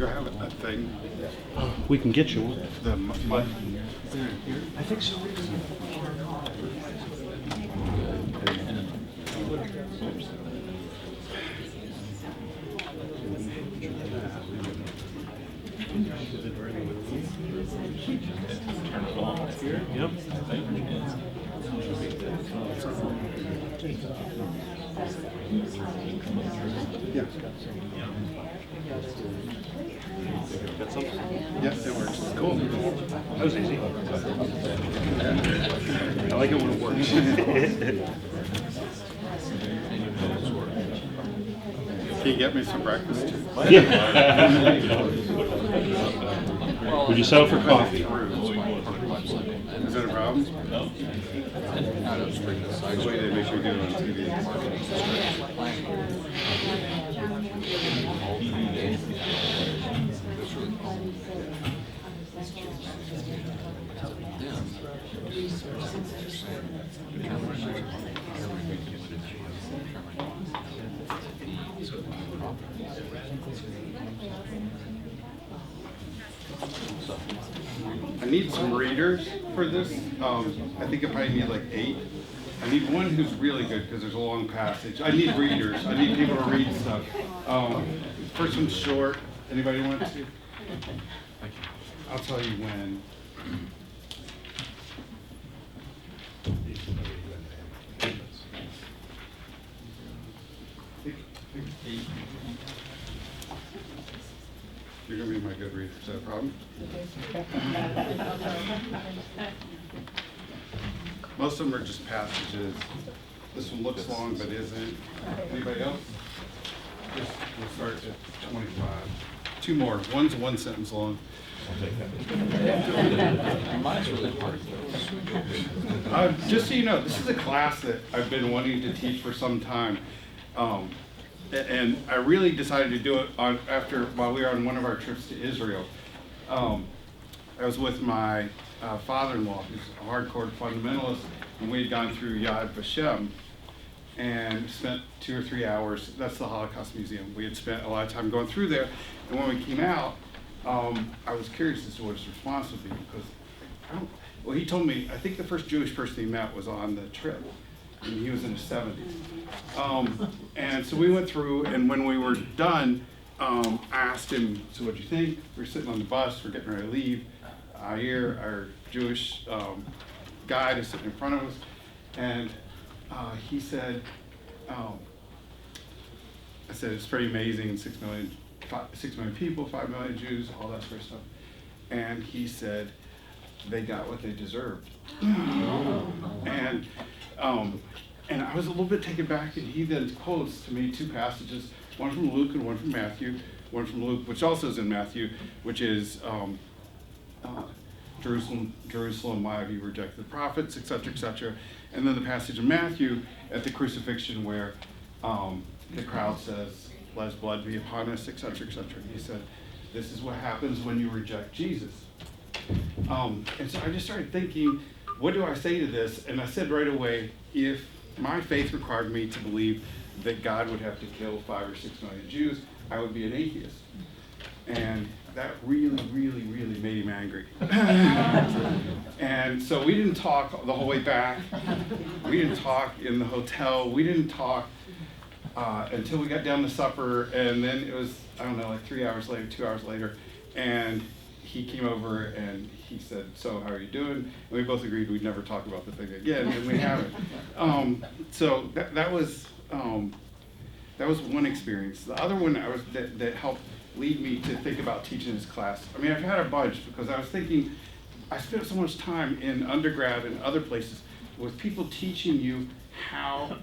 Do I have a thing? We can get you one. The mud? I think so. Yep. Yeah. Got something? Yes, it works. Cool. That was easy. I like it when it works. Can you get me some breakfast too? Would you settle for coffee? Is that a problem? The way they make sure you do it on TV. I need some readers for this. I think I probably need like 8. I need one who's really good because there's a long passage. I need readers. I need people to read stuff. First one's short. Anybody want to? I'll tell you when. You're going to be my good reader. Is that a problem? Most of them are just passages. This one looks long but isn't. Anybody else? We'll start at 25. 2 more. One's 1 sentence long. Mine's really hard. Just so you know, this is a class that I've been wanting to teach for some time. And I really decided to do it while we were on one of our trips to Israel. I was with my father-in-law, who's a hardcore fundamentalist, and we had gone through Yad Vashem and spent 2 or 3 hours. That's the Holocaust Museum. We had spent a lot of time going through there, and when we came out, I was curious as to what his response would be, because well, he told me, I think the first Jewish person he met was on the trip, and he was in his 70s. And so we went through, and when we were done, I asked him, so what'd you think? We were sitting on the bus, we're getting ready to leave. Our Jewish guide is sitting in front of us, and he said, I said, it's pretty amazing, 6 million people, 5 million Jews, all that sort of stuff. And he said, they got what they deserved. And I was a little bit taken back, and he then quotes to me 2 passages, one from Luke and one from Matthew. One from Luke, which also is in Matthew, which is Jerusalem, Jerusalem, why have you rejected the prophets, etc., etc. And then the passage in Matthew at the crucifixion where the crowd says, let his blood be upon us, etc., etc. He said, this is what happens when you reject Jesus. And so I just started thinking, what do I say to this? And I said right away, if my faith required me to believe that God would have to kill 5 or 6 million Jews, I would be an atheist. And that really, really, really made him angry. And so we didn't talk the whole way back. We didn't talk in the hotel. We didn't talk until we got down to supper. And then it was, I don't know, like 3 hours later, 2 hours later. And he came over and he said, so how are you doing? And we both agreed we'd never talk about the thing again, and we haven't. So that was one experience. The other one that helped lead me to think about teaching this class. I mean, I've had a bunch because I was thinking, I spent so much time in undergrad and other places with people teaching you how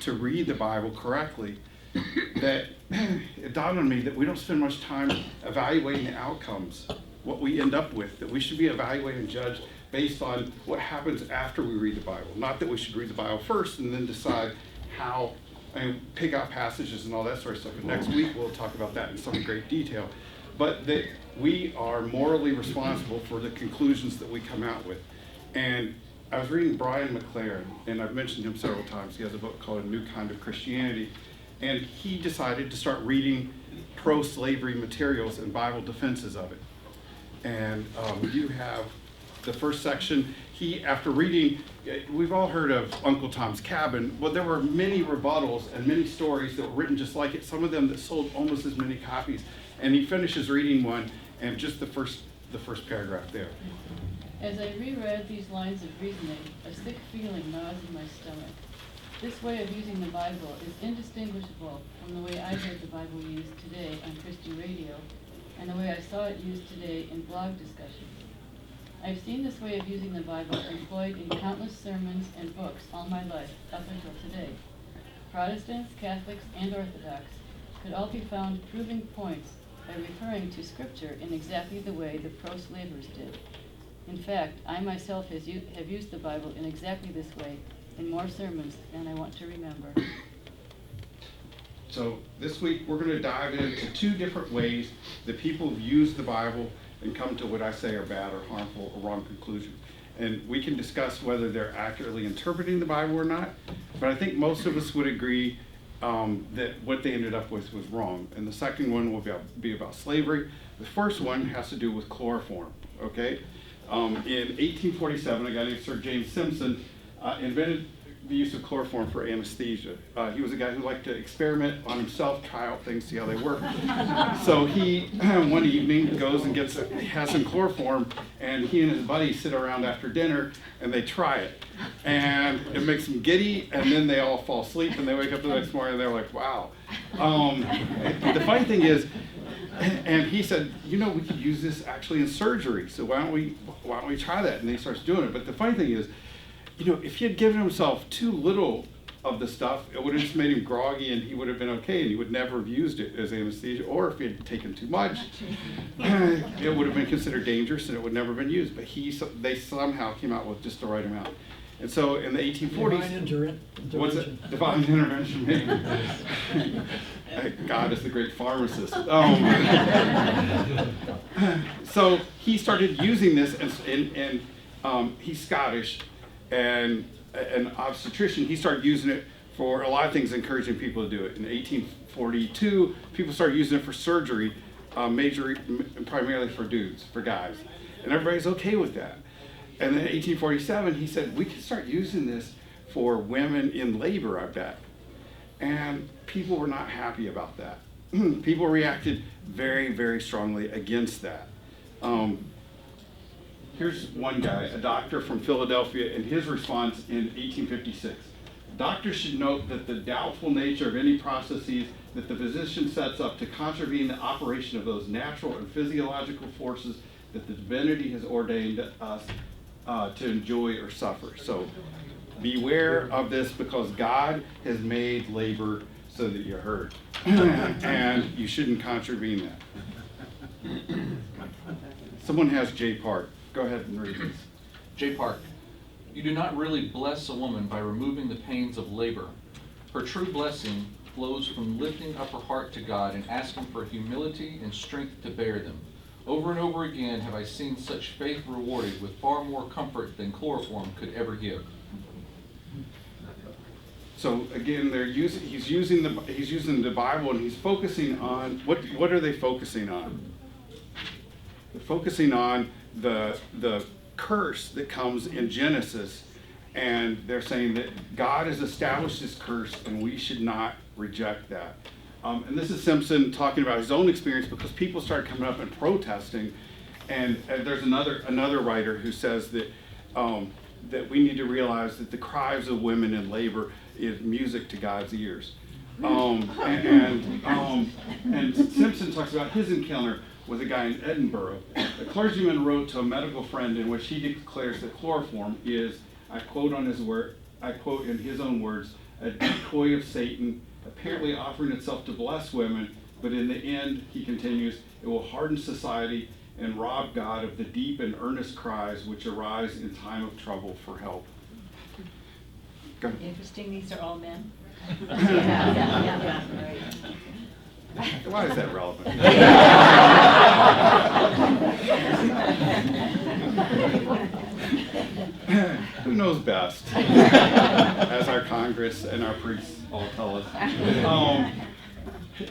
to read the Bible correctly, that it dawned on me that we don't spend much time evaluating the outcomes, what we end up with, that we should be evaluated and judged based on what happens after we read the Bible. Not that we should read the Bible first and then decide how, pick out passages and all that sort of stuff. And next week we'll talk about that in some great detail. But that we are morally responsible for the conclusions that we come out with. And I was reading Brian McLaren, and I've mentioned him several times. He has a book called A New Kind of Christianity. and he decided to start reading pro-slavery materials and Bible defenses of it. And you have the first section. He, after reading, we've all heard of Uncle Tom's Cabin. Well, there were many rebuttals and many stories that were written just like it, some of them that sold almost as many copies. And he finishes reading one, and just the first paragraph there. As I reread these lines of reasoning, a sick feeling gnawed in my stomach. This way of using the Bible is indistinguishable from the way I heard the Bible used today on Christian radio and the way I saw it used today in blog discussions. I've seen this way of using the Bible employed in countless sermons and books all my life up until today. Protestants, Catholics, and Orthodox could all be found proving points by referring to Scripture in exactly the way the pro-slavers did. In fact, I myself have used the Bible in exactly this way in more sermons than I want to remember. So this week we're going to dive into two different ways that people have used the Bible and come to what I say are bad or harmful or wrong conclusions. And we can discuss whether they're accurately interpreting the Bible or not, but I think most of us would agree that what they ended up with was wrong. And the second one will be about slavery. The first one has to do with chloroform, okay? In 1847, a guy named Sir James Simpson invented the use of chloroform for anesthesia. He was a guy who liked to experiment on himself, try out things, see how they work. So he, one evening, goes and has some chloroform, and he and his buddies sit around after dinner, and they try it. And it makes them giddy, and then they all fall asleep, and they wake up the next morning, and they're like, wow. The funny thing is, and he said, you know, we could use this actually in surgery, so why don't we try that? And he starts doing it. But the funny thing is, you know, if he had given himself too little of the stuff, it would have just made him groggy and he would have been okay and he would never have used it as anesthesia. Or if he had taken too much, it would have been considered dangerous and it would never have been used. But they somehow came out with just the right amount. And so in the 1840s, Divine intervention. what's it? Divine intervention, maybe. God is the great pharmacist. So he started using this, and he's Scottish, and an obstetrician. He started using it for a lot of things, encouraging people to do it. In 1842, people started using it for surgery, primarily for dudes, for guys, and everybody's okay with that. And then in 1847, he said, we can start using this for women in labor, I bet. And people were not happy about that. People reacted very, very strongly against that. Here's one guy, a doctor from Philadelphia, and his response in 1856. Doctors should note that the doubtful nature of any processes that the physician sets up to contravene the operation of those natural and physiological forces that the divinity has ordained us to enjoy or suffer. So beware of this, because God has made labor so that you're hurt. And you shouldn't contravene that. Someone has J. Park. Go ahead and read this. J. Park, you do not really bless a woman by removing the pains of labor. Her true blessing flows from lifting up her heart to God and asking for humility and strength to bear them. Over and over again have I seen such faith rewarded with far more comfort than chloroform could ever give. So again, he's using the Bible, and he's focusing on what are they focusing on? They're focusing on the curse that comes in Genesis, and they're saying that God has established this curse, and we should not reject that. And this is Simpson talking about his own experience, because people started coming up and protesting. And there's another writer who says that that we need to realize that the cries of women in labor is music to God's ears. And Simpson talks about his encounter with a guy in Edinburgh. A clergyman wrote to a medical friend in which he declares that chloroform is, I quote in his own words, a decoy of Satan, apparently offering itself to bless women, but in the end, he continues, it will harden society and rob God of the deep and earnest cries which arise in time of trouble for help. Go ahead. Interesting, these are all men. Right. Why is that relevant? Who knows best? As our Congress and our priests. Oh, tell us.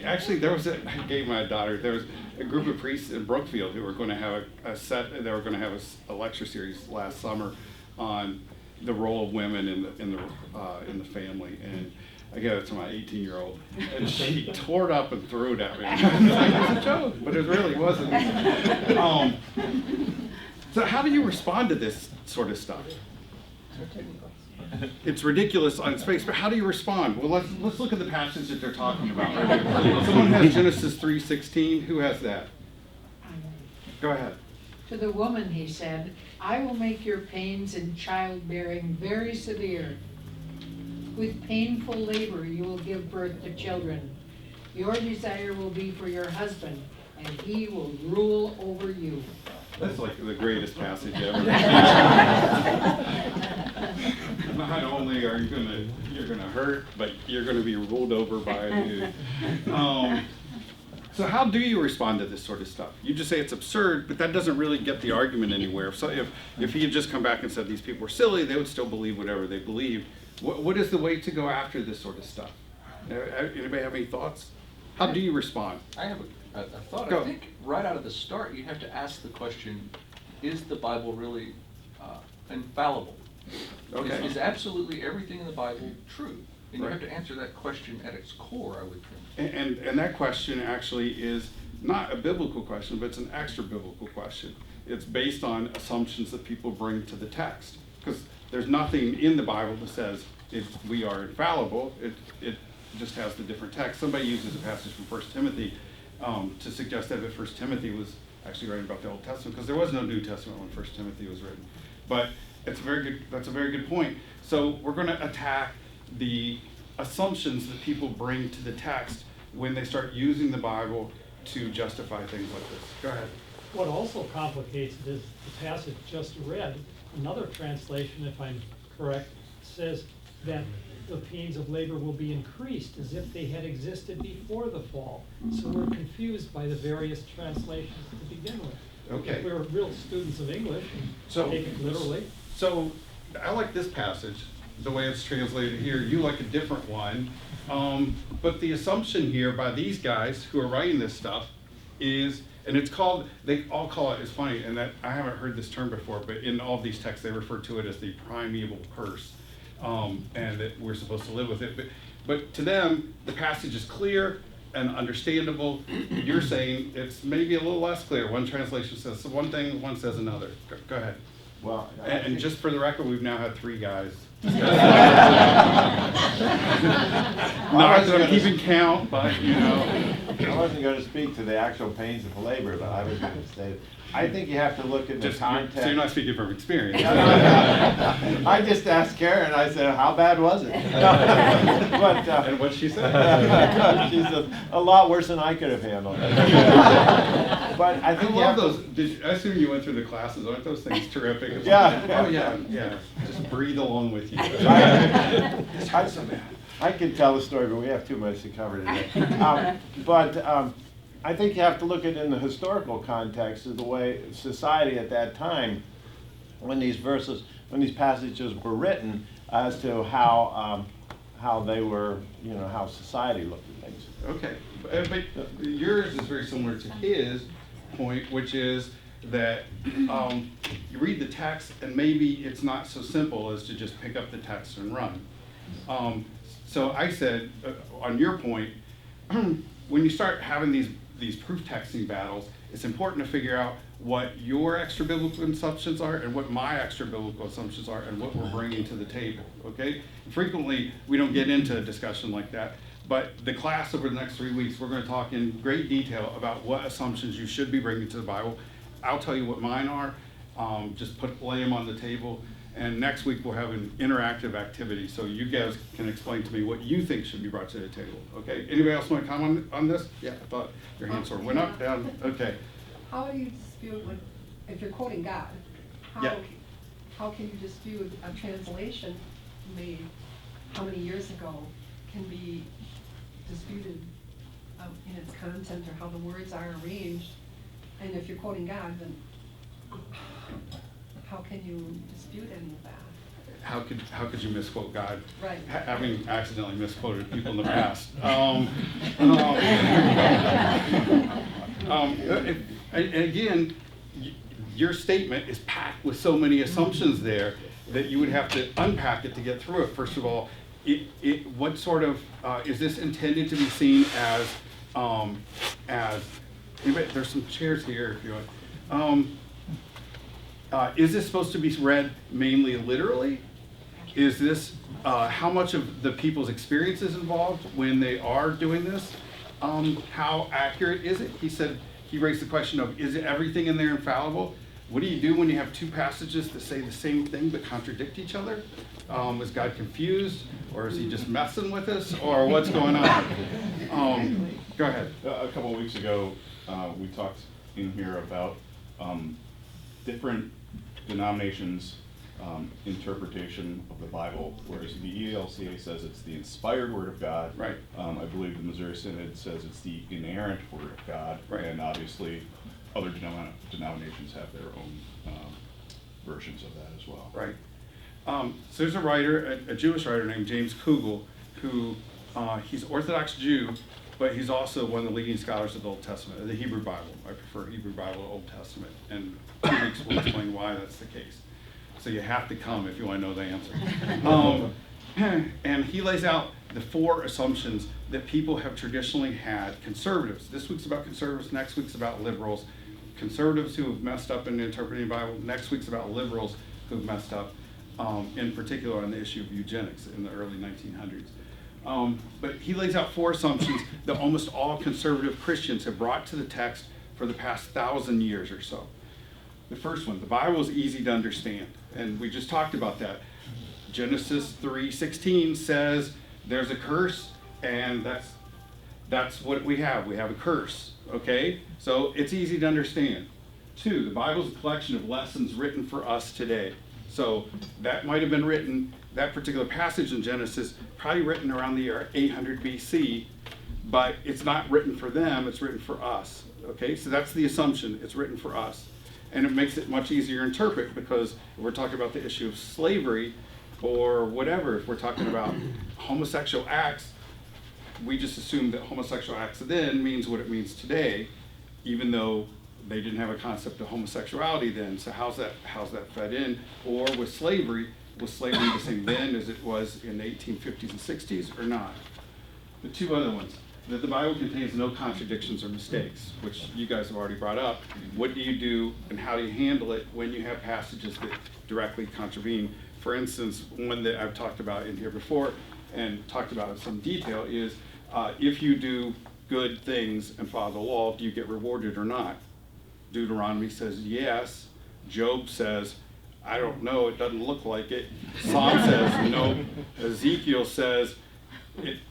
Actually, I gave my daughter, there was a group of priests in Brookfield who were going to have they were going to have a lecture series last summer on the role of women in the family, and I gave it to my 18-year-old, and she tore it up and threw it at me. I was like, it was a joke, but it really wasn't. So how do you respond to this sort of stuff? It's ridiculous on its face, but how do you respond? Well, let's look at the passage that they're talking about. Right? Someone has Genesis 3:16. Who has that? Go ahead. To the woman he said, I will make your pains in childbearing very severe. With painful labor you will give birth to children. Your desire will be for your husband, and he will rule over you. That's like the greatest passage ever. Not only are you're gonna hurt, but you're gonna be ruled over by a dude. So how do you respond to this sort of stuff? You just say it's absurd, but that doesn't really get the argument anywhere. So if he had just come back and said these people were silly, they would still believe whatever they believed. What is the way to go after this sort of stuff? Anybody have any thoughts? How do you respond? I have a thought. Go. I think right out of the start, you have to ask the question, is the Bible really infallible? Okay. Is absolutely everything in the Bible true? And Right. you have to answer that question at its core, I would think. And that question actually is not a biblical question, but it's an extra biblical question. It's based on assumptions that people bring to the text. Because there's nothing in the Bible that says we are infallible. It just has the different text. Somebody uses a passage from 1 Timothy to suggest that 1 Timothy was actually writing about the Old Testament, because there was no New Testament when 1 Timothy was written. But that's a very good point. So we're going to attack the assumptions that people bring to the text when they start using the Bible to justify things like this. Go ahead. What also complicates it is the passage just read. Another translation, if I'm correct, says that the pains of labor will be increased as if they had existed before the fall. So we're confused by the various translations to begin with. Okay. If we're real students of English and So- take it literally. So I like this passage, the way it's translated here. You like a different one. But the assumption here by these guys who are writing this stuff is, and they all call it, it's funny, and that I haven't heard this term before, but in all of these texts they refer to it as the primeval curse, and that we're supposed to live with it. But to them, the passage is clear and understandable. You're saying it's maybe a little less clear. One translation says one thing, one says another. Go ahead. Well, And just for the record, we've now had 3 guys. Not that I'm keeping count, but you know. I wasn't going to speak to the actual pains of labor, but I was going to say, I think you have to look at the context. So you're not speaking from experience. No. I just asked Karen, I said, how bad was it? But, And what'd she say? She said, a lot worse than I could have handled. But I I think you love have to- those. I assume you went through the classes. Aren't those things terrific? It's Yeah. like, oh yeah. Just breathe along with you. It's hard so bad. I can tell the story, but we have too much to cover today. I think you have to look at it in the historical context of the way society at that time, when these passages were written, as to how they were, how society looked at things. Okay, but yours is very similar to his point, which is that you read the text and maybe it's not so simple as to just pick up the text and run. So I said, on your point, when you start having these proof texting battles, it's important to figure out what your extra biblical assumptions are and what my extra biblical assumptions are and what we're bringing to the table, okay? Frequently, we don't get into a discussion like that, but the class over the next 3 weeks, we're going to talk in great detail about what assumptions you should be bringing to the Bible. I'll tell you what mine are, just lay them on the table, and next week we'll have an interactive activity, so you guys can explain to me what you think should be brought to the table, okay? Anybody else want to comment on this? Yeah, I thought your hand sort of went up, down, okay. How do you dispute if you're quoting God? Yeah. How can you dispute a translation made how many years ago can be disputed in its content or how the words are arranged? And if you're quoting God, then how can you dispute any of that? how could you misquote God? Right. Having accidentally misquoted people in the past. And again, your statement is packed with so many assumptions there that you would have to unpack it to get through it. First of all, what sort of is this intended to be seen as there's some chairs here if you want. Is this supposed to be read mainly literally? Is this how much of the people's experience is involved when they are doing this? How accurate is it? He raised the question of, is everything in there infallible? What do you do when you have two passages that say the same thing but contradict each other? Is God confused, or is he just messing with us, or what's going on? Go ahead. A couple of weeks ago, we talked in here about different denominations' interpretation of the Bible, whereas the ELCA says it's the inspired Word of God. Right. I believe the Missouri Synod says it's the inerrant Word of God. Right. And obviously, other denominations have their own versions of that as well. Right. So there's a writer, a Jewish writer named James Kugel, who he's Orthodox Jew, but he's also one of the leading scholars of the Old Testament, the Hebrew Bible. I prefer Hebrew Bible to Old Testament, and 2 weeks will explain why that's the case. So you have to come if you want to know the answer. And he lays out the 4 assumptions that people have traditionally had. Conservatives. This week's about conservatives. Next week's about liberals. Conservatives who have messed up in interpreting the Bible. Next week's about liberals who have messed up, in particular on the issue of eugenics in the early 1900s. But he lays out 4 assumptions that almost all conservative Christians have brought to the text for the past 1,000 years or so. The first one, the Bible is easy to understand, and we just talked about that. Genesis 3:16 says there's a curse, and that's what we have. We have a curse, okay? So it's easy to understand. 2, the Bible is a collection of lessons written for us today. So that might have been written, that particular passage in Genesis, probably written around the year 800 BC, but it's not written for them, it's written for us, okay? So that's the assumption, it's written for us. And it makes it much easier to interpret, because if we're talking about the issue of slavery or whatever, if we're talking about homosexual acts, we just assume that homosexual acts then means what it means today, even though they didn't have a concept of homosexuality then. So how's that fed in? Or was slavery the same then as it was in the 1850s and 60s, or not? The 2 other ones, that the Bible contains no contradictions or mistakes, which you guys have already brought up. What do you do and how do you handle it when you have passages that directly contravene? For instance, one that I've talked about in here before and talked about in some detail is if you do good things and follow the law, do you get rewarded or not? Deuteronomy says yes. Job says, I don't know, it doesn't look like it. Psalm says no. Ezekiel says,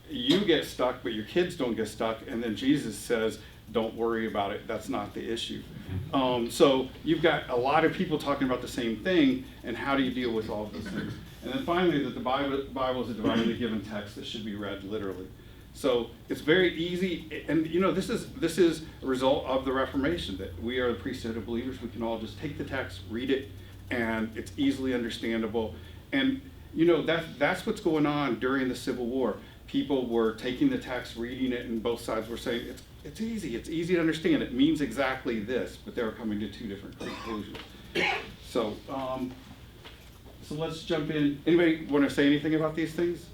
you get stuck, but your kids don't get stuck. And then Jesus says, don't worry about it. That's not the issue. So you've got a lot of people talking about the same thing, and how do you deal with all of those things? And then finally, that the Bible is a divinely given text that should be read literally. So it's very easy, and this is a result of the Reformation, that we are the priesthood of believers. We can all just take the text, read it, and it's easily understandable. And that's what's going on during the Civil War. People were taking the text, reading it, and both sides were saying it's easy to understand. It means exactly this, but they were coming to 2 different conclusions. So let's jump in. Anybody want to say anything about these things?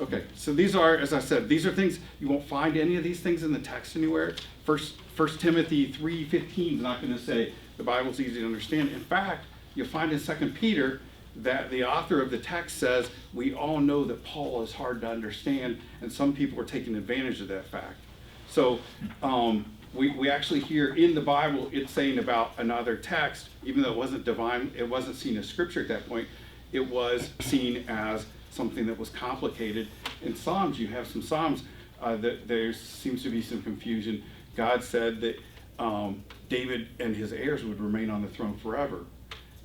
Okay, so these are, as I said, these are things, you won't find any of these things in the text anywhere. First Timothy 3:15 is not going to say the Bible's easy to understand. In fact, you'll find in 2 Peter that the author of the text says, we all know that Paul is hard to understand, and some people are taking advantage of that fact. So we actually hear in the Bible it's saying about another text, even though it wasn't divine, it wasn't seen as scripture at that point, it was seen as something that was complicated. In Psalms, you have some Psalms that there seems to be some confusion. God said that David and his heirs would remain on the throne forever.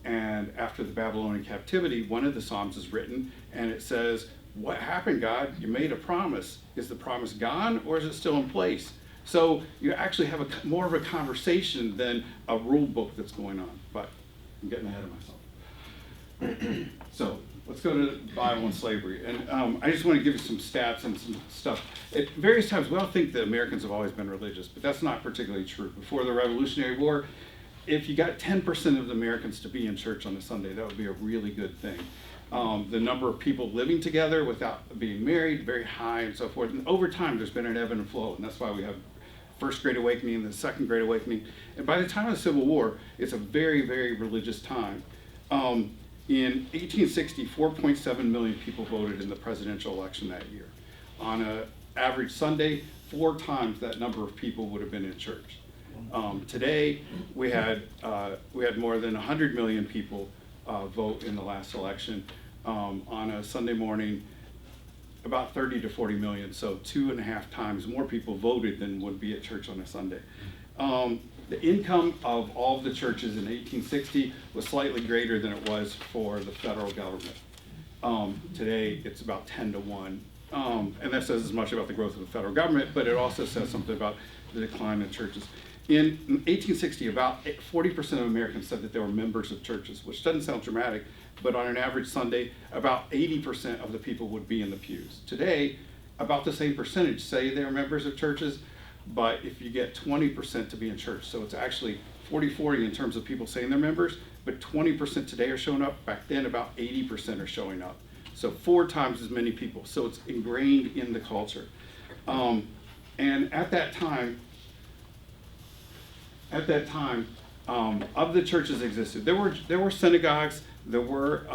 And after the Babylonian captivity, one of the Psalms is written, and it says, what happened, God? You made a promise. Is the promise gone, or is it still in place? So you actually have more of a conversation than a rule book that's going on. But I'm getting ahead of myself. So let's go to the Bible and slavery. And I just want to give you some stats and some stuff. At various times, we all think that Americans have always been religious, but that's not particularly true. Before the Revolutionary War, if you got 10% of the Americans to be in church on a Sunday, that would be a really good thing. The number of people living together without being married, very high and so forth. And over time, there's been an ebb and flow, and that's why we have First Great Awakening and the Second Great Awakening. And by the time of the Civil War, it's a very, very religious time. In 1860, 4.7 million people voted in the presidential election that year. On an average Sunday, 4 times that number of people would have been in church. Today, we had more than 100 million people vote in the last election. On a Sunday morning, about 30 to 40 million, so 2.5 times more people voted than would be at church on a Sunday. The income of all of the churches in 1860 was slightly greater than it was for the federal government. Today, it's about 10 to 1. And that says as much about the growth of the federal government, but it also says something about the decline in churches. In 1860, about 40% of Americans said that they were members of churches, which doesn't sound dramatic, but on an average Sunday, about 80% of the people would be in the pews. Today, about the same percentage say they're members of churches, but if you get 20% to be in church, so it's actually 40-40 in terms of people saying they're members, but 20% today are showing up. Back then, about 80% are showing up. So 4 times as many people. So it's ingrained in the culture. And at that time, of the churches existed, there were synagogues, there were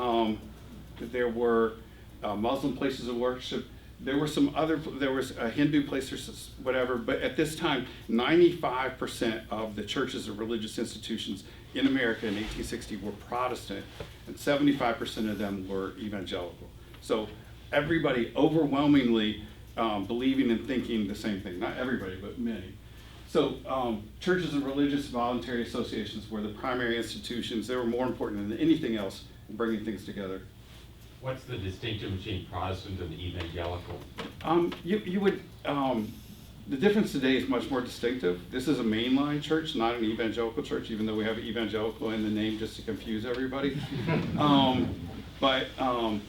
Muslim places of worship, there was a Hindu place or whatever, but at this time, 95% of the churches or religious institutions in America in 1860 were Protestant, and 75% of them were evangelical. So everybody overwhelmingly believing and thinking the same thing. Not everybody, but many. So churches and religious voluntary associations were the primary institutions. They were more important than anything else in bringing things together. What's the distinction between Protestant and evangelical? The difference today is much more distinctive. This is a mainline church, not an evangelical church, even though we have evangelical in the name just to confuse everybody. But an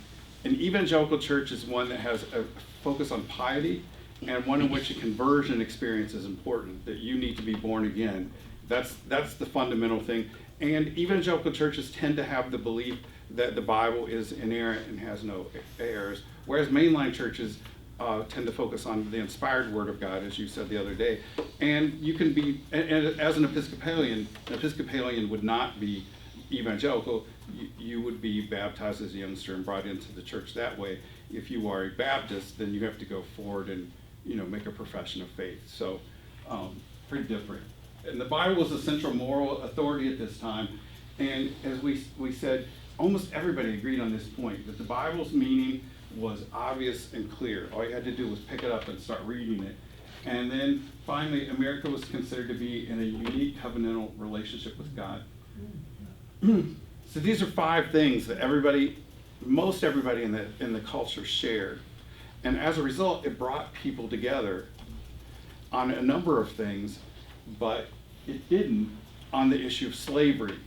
evangelical church is one that has a focus on piety, and one in which a conversion experience is important, that you need to be born again. That's the fundamental thing. And evangelical churches tend to have the belief that the Bible is inerrant and has no errors, whereas mainline churches tend to focus on the inspired Word of God, as you said the other day. And you can be, and as an Episcopalian would not be evangelical. You would be baptized as a youngster and brought into the church that way. If you are a Baptist, then you have to go forward and make a profession of faith. So pretty different. And the Bible was the central moral authority at this time. And as we said, almost everybody agreed on this point, that the Bible's meaning was obvious and clear. All you had to do was pick it up and start reading it. And then finally, America was considered to be in a unique covenantal relationship with God. So these are 5 things that most everybody in the culture shared. And as a result, it brought people together on a number of things, but it didn't on the issue of slavery.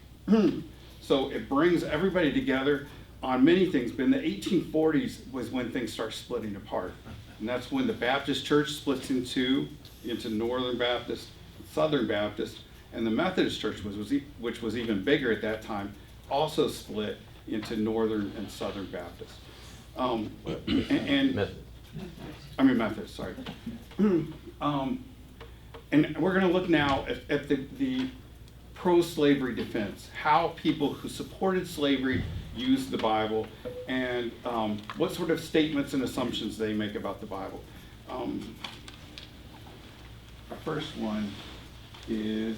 So it brings everybody together on many things, but in the 1840s was when things start splitting apart. And that's when the Baptist church splits into Northern Baptist, Southern Baptist, and the Methodist church, which was even bigger at that time, also split into Northern and Southern Baptist. Methodist, sorry. And we're going to look now at the pro-slavery defense, how people who supported slavery used the Bible, and what sort of statements and assumptions they make about the Bible. Our first one is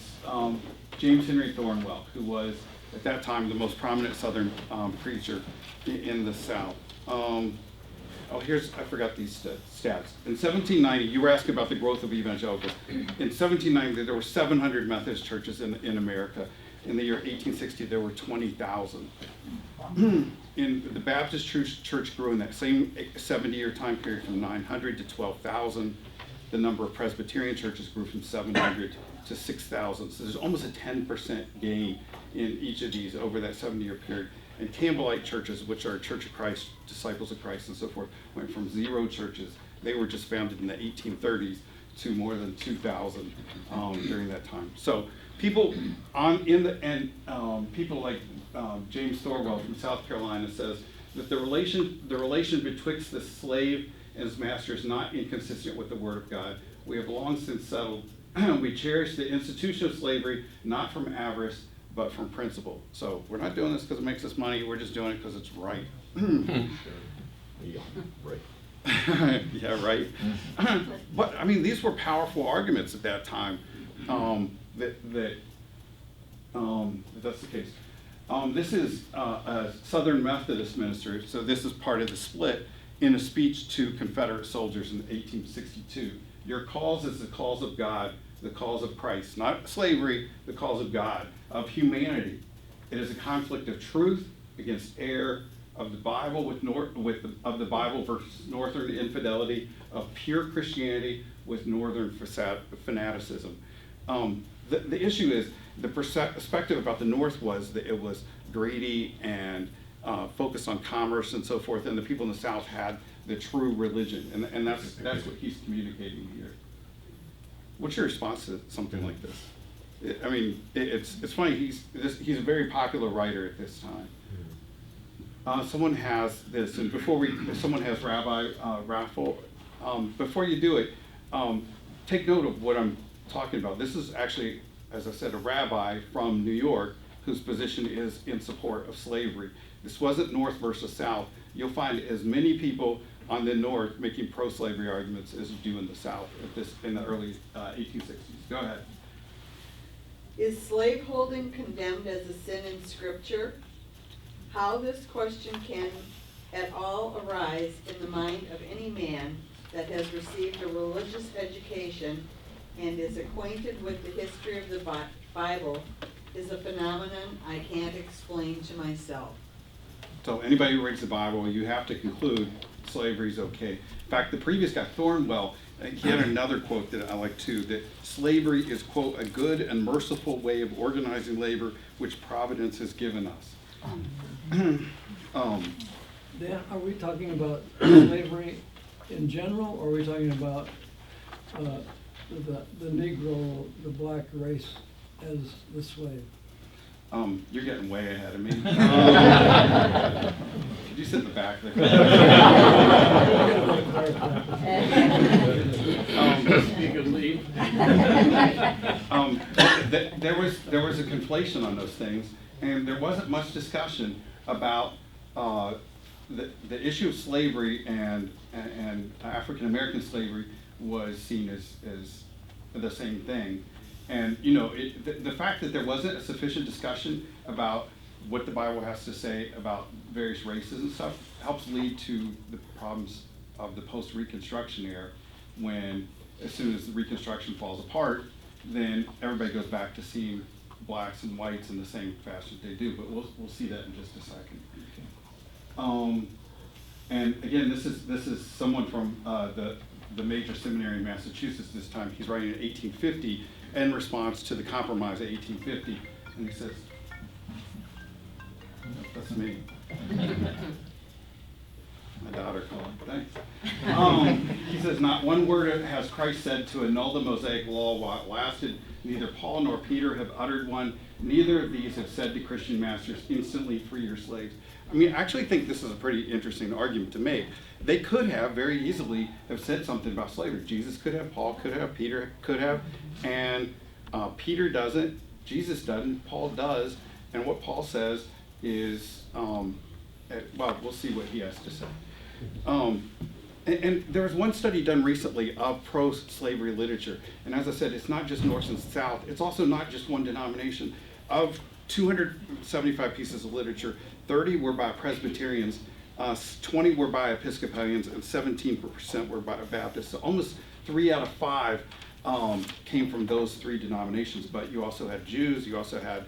James Henry Thornwell, who was at that time the most prominent Southern preacher in the South. I forgot these stats. In 1790, you were asking about the growth of evangelicals. In 1790, there were 700 Methodist churches in America. In the year 1860, there were 20,000. In the Baptist church grew in that same 70-year time period from 900 to 12,000. The number of Presbyterian churches grew from 700 to 6,000. So there's almost a 10% gain in each of these over that 70-year period. And Campbellite churches, which are Church of Christ, Disciples of Christ, and so forth, went from 0 churches. They were just founded in the 1830s to more than 2,000 during that time. So people people like James Thorwell from South Carolina says that the relation betwixt the slave and his master is not inconsistent with the Word of God. We have long since settled. We cherish the institution of slavery not from avarice, but from principle. So we're not doing this because it makes us money. We're just doing it because it's right. Right. Yeah, right. But I mean, these were powerful arguments at that time. If that's the case. This is a Southern Methodist minister, so this is part of the split, in a speech to Confederate soldiers in 1862. Your cause is the cause of God, the cause of Christ, not slavery, the cause of God, of humanity. It is a conflict of truth against error, of the Bible of the Bible versus Northern infidelity, of pure Christianity with Northern fanaticism. The issue is, the perspective about the North was that it was greedy and focused on commerce and so forth, and the people in the South had the true religion, and that's what he's communicating here. What's your response to something like this? It's funny. He's a very popular writer at this time. Someone has this, and someone has Rabbi Raffle. Before you do it, take note of what I'm talking about. This is actually, as I said, a rabbi from New York whose position is in support of slavery. This wasn't North versus South. You'll find as many people on the North making pro-slavery arguments as you do in the South in the early 1860s. Go ahead. Is slaveholding condemned as a sin in Scripture? How this question can at all arise in the mind of any man that has received a religious education and is acquainted with the history of the Bible is a phenomenon I can't explain to myself. So anybody who reads the Bible, you have to conclude slavery is okay. In fact, the previous guy, Thornwell, he had another quote that I like too, that slavery is, quote, a good and merciful way of organizing labor which Providence has given us. Dan, are we talking about slavery in general, or are we talking about the Negro, the black race as the slave? You're getting way ahead of me. Could you sit in the back there? You could leave. There was a conflation on those things, and there wasn't much discussion about the issue of slavery and African American slavery was seen as the same thing. And the fact that there wasn't a sufficient discussion about what the Bible has to say about various races and stuff helps lead to the problems of the post-Reconstruction era, when as soon as the Reconstruction falls apart, then everybody goes back to seeing blacks and whites in the same fashion they do. But we'll see that in just a second. And again, this is someone from the major seminary in Massachusetts this time. He's writing in 1850 in response to the Compromise of 1850, and he says, "That's me." My daughter called. Thanks. He says, "Not one word has Christ said to annul the Mosaic law while it lasted. Neither Paul nor Peter have uttered one. Neither of these have said to Christian masters, instantly free your slaves." I mean, I actually think this is a pretty interesting argument to make. They could have very easily have said something about slavery. Jesus could have, Paul could have, Peter could have, and Peter doesn't, Jesus doesn't, Paul does, and what Paul says is, well, we'll see what he has to say. And there was one study done recently of pro-slavery literature, and as I said, it's not just North and South, it's also not just one denomination. Of 275 pieces of literature, 30 were by Presbyterians, 20 were by Episcopalians, and 17% were by Baptists. So almost 3 out of 5 came from those 3 denominations. But you also had Jews, you also had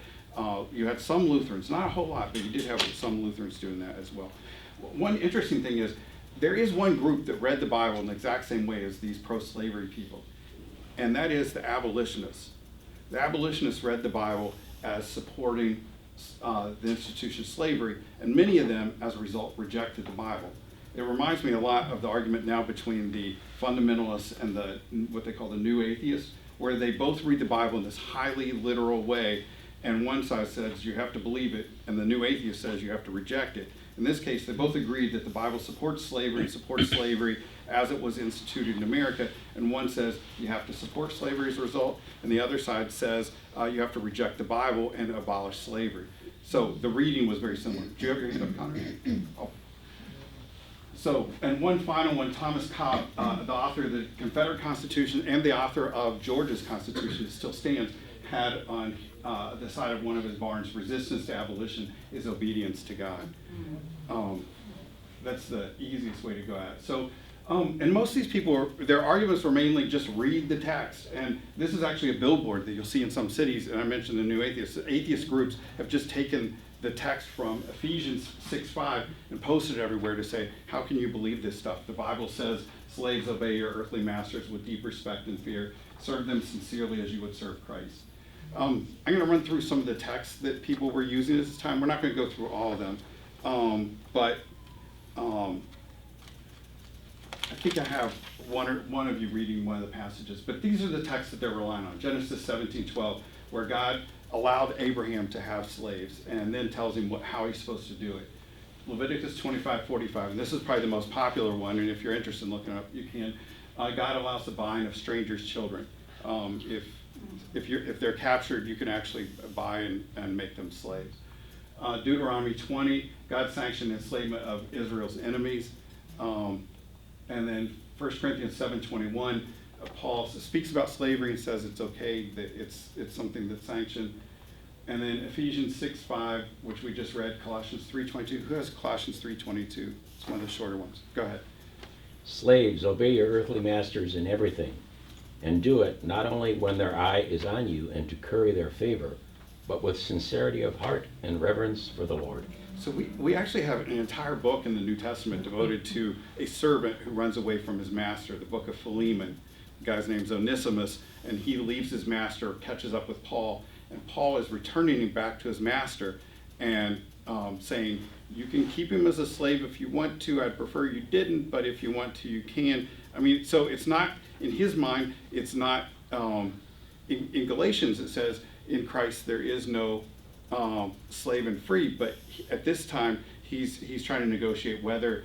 some Lutherans, not a whole lot, but you did have some Lutherans doing that as well. One interesting thing is, there is one group that read the Bible in the exact same way as these pro-slavery people, and that is the abolitionists. The abolitionists read the Bible as supporting the institution of slavery, and many of them, as a result, rejected the Bible. It reminds me a lot of the argument now between the fundamentalists and what they call the new atheists, where they both read the Bible in this highly literal way, and one side says you have to believe it, and the new atheist says you have to reject it. In this case, they both agreed that the Bible supports slavery as it was instituted in America, and one says you have to support slavery as a result, and the other side says you have to reject the Bible and abolish slavery. So the reading was very similar. Do you have your hand up, Connor? Oh. So, and one final one, Thomas Cobb, the author of the Confederate Constitution and the author of Georgia's Constitution, that still stands, had on the side of one of his barns, resistance to abolition is obedience to God. That's the easiest way to go at it. So, and most of these people, their arguments were mainly just read the text. And this is actually a billboard that you'll see in some cities, and I mentioned the new atheists. Atheist groups have just taken the text from Ephesians 6:5 and posted it everywhere to say, how can you believe this stuff? The Bible says, slaves, obey your earthly masters with deep respect and fear. Serve them sincerely as you would serve Christ. I'm going to run through some of the texts that people were using at this time. We're not going to go through all of them. But I think I have one of you reading one of the passages. But these are the texts that they're relying on. Genesis 17:12, where God allowed Abraham to have slaves and then tells him how he's supposed to do it. Leviticus 25:45, and this is probably the most popular one, and if you're interested in looking it up, you can. God allows the buying of strangers' children. If they're captured, you can actually buy and make them slaves. Deuteronomy 20, God sanctioned the enslavement of Israel's enemies. And then 1 Corinthians 7:21, Paul speaks about slavery and says it's okay, that it's something that's sanctioned. And then Ephesians 6:5, which we just read, Colossians 3:22. Who has Colossians 3:22? It's one of the shorter ones. Go ahead. Slaves, obey your earthly masters in everything, and do it not only when their eye is on you and to curry their favor, but with sincerity of heart and reverence for the Lord. So we actually have an entire book in the New Testament devoted to a servant who runs away from his master, the book of Philemon. The guy's name's Onesimus, and he leaves his master, catches up with Paul, and Paul is returning him back to his master and saying, you can keep him as a slave if you want to. I'd prefer you didn't, but if you want to, you can. I mean, so it's not, in his mind, it's not, in Galatians it says, in Christ there is no slave and free, but at this time he's trying to negotiate whether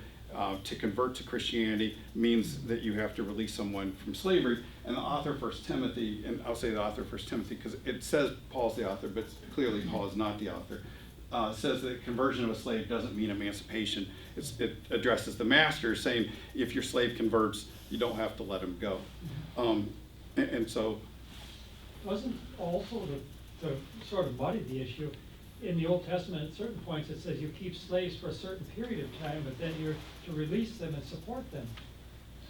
to convert to Christianity means that you have to release someone from slavery. And the author of 1 Timothy, and I'll say the author of 1 Timothy because it says Paul's the author, but clearly Paul is not the author, says that conversion of a slave doesn't mean emancipation. It addresses the master, saying if your slave converts, you don't have to let him go. And so... Wasn't also to sort of muddy the issue, in the Old Testament at certain points it says you keep slaves for a certain period of time, but then you're to release them and support them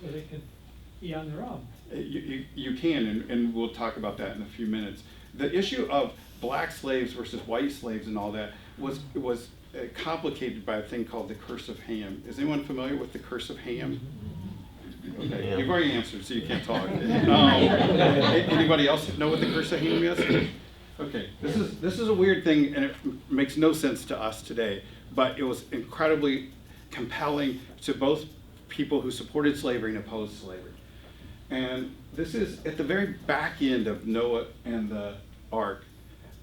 so they can be on their own. You can, and we'll talk about that in a few minutes. The issue of black slaves versus white slaves and all that was complicated by a thing called the curse of Ham. Is anyone familiar with the curse of Ham? Okay, you've already answered, so you can't talk. Anybody else know what the curse of Ham is? Okay, this is a weird thing, and it makes no sense to us today, but it was incredibly compelling to both people who supported slavery and opposed slavery. And this is at the very back end of Noah and the ark.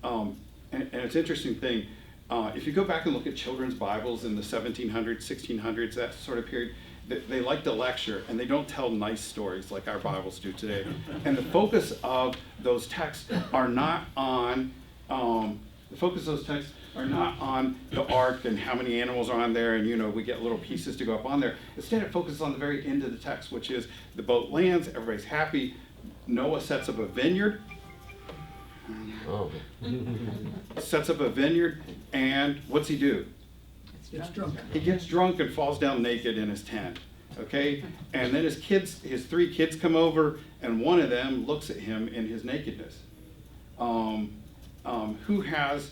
And it's an interesting thing. If you go back and look at children's Bibles in the 1700s, 1600s, that sort of period, they like to lecture, and they don't tell nice stories like our Bibles do today. And the focus of those texts are not on the ark and how many animals are on there, and we get little pieces to go up on there. Instead, it focuses on the very end of the text, which is the boat lands, everybody's happy. Noah sets up a vineyard. Sets up a vineyard, and what's he do? Gets drunk. He gets drunk and falls down naked in his tent, okay? And then his 3 kids come over, and one of them looks at him in his nakedness. Who has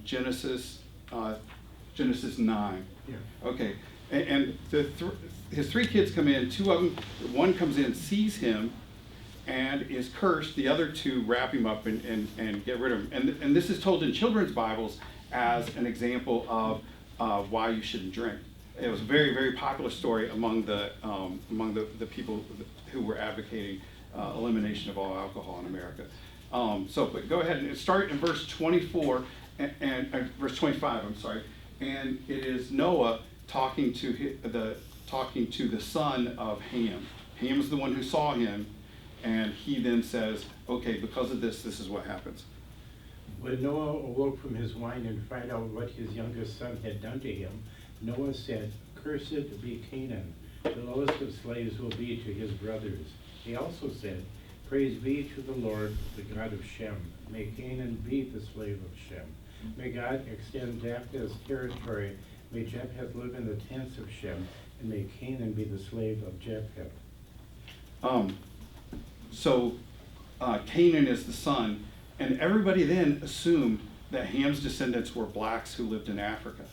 Genesis 9? Yeah. Okay, and his 3 kids come in, 2 of them, one comes in, sees him, and is cursed. The other 2 wrap him up and get rid of him. And this is told in children's Bibles as an example of why you shouldn't drink. It was a very, very popular story among the people who were advocating elimination of all alcohol in America. But go ahead and start in verse 24 and verse 25. I'm sorry, and it is Noah talking to the son of Ham. Ham is the one who saw him, and he then says, "Okay, because of this, this is what happens." When Noah awoke from his wine and found out what his youngest son had done to him, Noah said, "Cursed be Canaan, the lowest of slaves will be to his brothers." He also said, "Praise be to the Lord, the God of Shem. May Canaan be the slave of Shem. May God extend Japheth's territory. May Japheth live in the tents of Shem, and may Canaan be the slave of Japheth." Canaan is the son, and everybody then assumed that Ham's descendants were blacks who lived in Africa.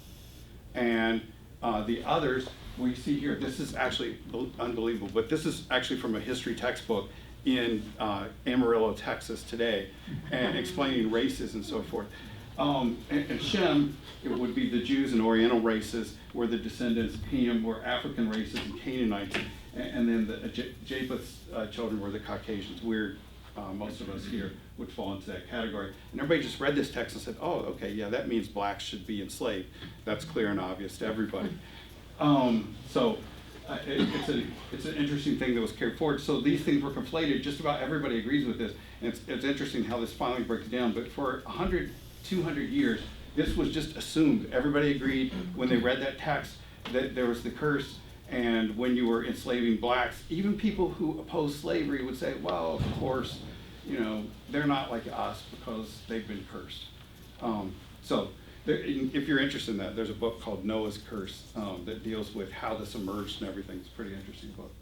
And the others, we see here, this is actually unbelievable, but this is actually from a history textbook in Amarillo, Texas today, and explaining races and so forth. And Shem, it would be the Jews and Oriental races, were the descendants. Ham were African races and Canaanites, and then the Japheth's children were the Caucasians. We're most of us here would fall into that category. And everybody just read this text and said, "Oh, okay, yeah, that means blacks should be enslaved." That's clear and obvious to everybody. It's an interesting thing that was carried forward. So these things were conflated. Just about everybody agrees with this. And it's interesting how this finally breaks down. But for 100, 200 years, this was just assumed. Everybody agreed when they read that text that there was the curse. And when you were enslaving blacks, even people who opposed slavery would say, "Well, of course, they're not like us because they've been cursed." If you're interested in that, there's a book called Noah's Curse that deals with how this emerged and everything. It's a pretty interesting book.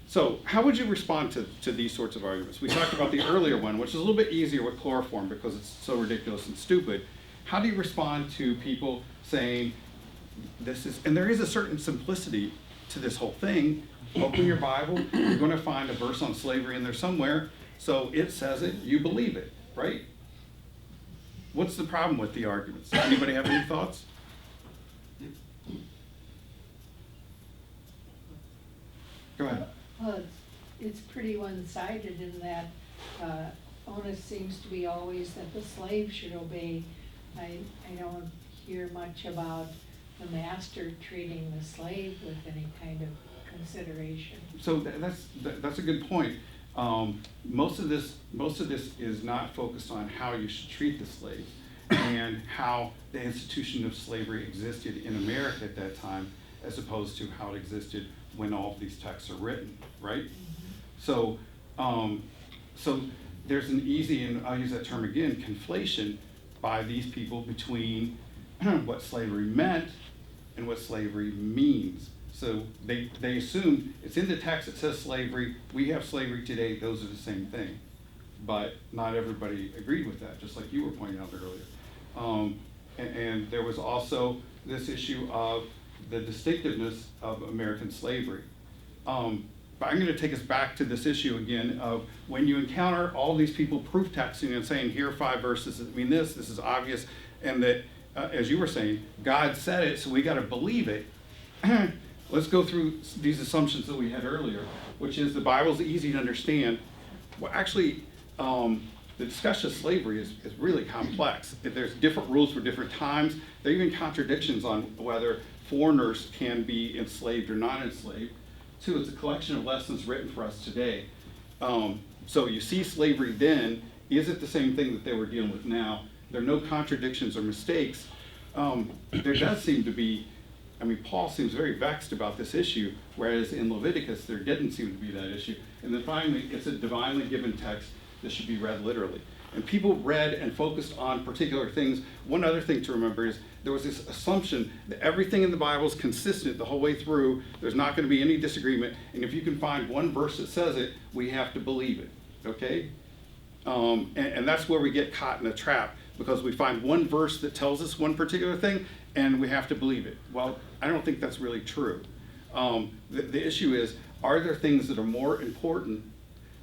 So how would you respond to these sorts of arguments? We talked about the earlier one, which is a little bit easier with chloroform because it's so ridiculous and stupid. How do you respond to people saying this is, and there is a certain simplicity to this whole thing. Open your Bible, you're going to find a verse on slavery in there somewhere. So it says it, you believe it, right? What's the problem with the arguments? Anybody have any thoughts? Go ahead. Well, it's pretty one-sided in that onus seems to be always that the slave should obey. I don't hear much about the master treating the slave with any kind of consideration. So that's a good point. Most of this is not focused on how you should treat the slaves and how the institution of slavery existed in America at that time, as opposed to how it existed when all of these texts are written, right? So there's an easy, and I'll use that term again, conflation by these people between what slavery meant and what slavery means. So they assumed it's in the text, it says slavery, we have slavery today, those are the same thing. But not everybody agreed with that, just like you were pointing out earlier. And there was also this issue of the distinctiveness of American slavery. But I'm going to take us back to this issue again of when you encounter all these people proof texting and saying, here are 5 verses that mean this is obvious, and that, as you were saying, God said it, so we got to believe it. Let's go through these assumptions that we had earlier, which is the Bible's easy to understand. Well, actually, the discussion of slavery is really complex. There's different rules for different times. There are even contradictions on whether foreigners can be enslaved or not enslaved. 2, it's a collection of lessons written for us today. So you see slavery then, is it the same thing that they were dealing with now? There are no contradictions or mistakes. There does seem to be, Paul seems very vexed about this issue, whereas in Leviticus there didn't seem to be that issue. And then finally, it's a divinely given text that should be read literally. And people read and focused on particular things. One other thing to remember is there was this assumption that everything in the Bible is consistent the whole way through. There's not going to be any disagreement. And if you can find one verse that says it, we have to believe it, okay? And that's where we get caught in a trap, because we find one verse that tells us one particular thing, and we have to believe it. Well, I don't think that's really true. The issue is, are there things that are more important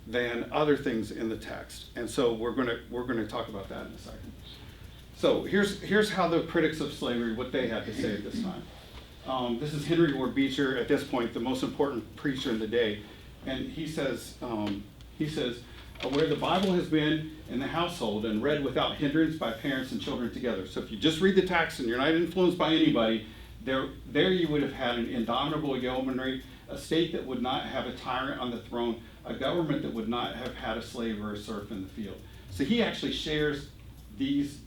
than other things in the text? And so we're going to talk about that in a second. So here's how the critics of slavery, what they had to say at this time. This is Henry Ward Beecher, at this point, the most important preacher in the day. And he says, where the Bible has been in the household and read without hindrance by parents and children together. So if you just read the text and you're not influenced by anybody, there you would have had an indomitable yeomanry, a state that would not have a tyrant on the throne, a government that would not have had a slave or a serf in the field. So he actually shares these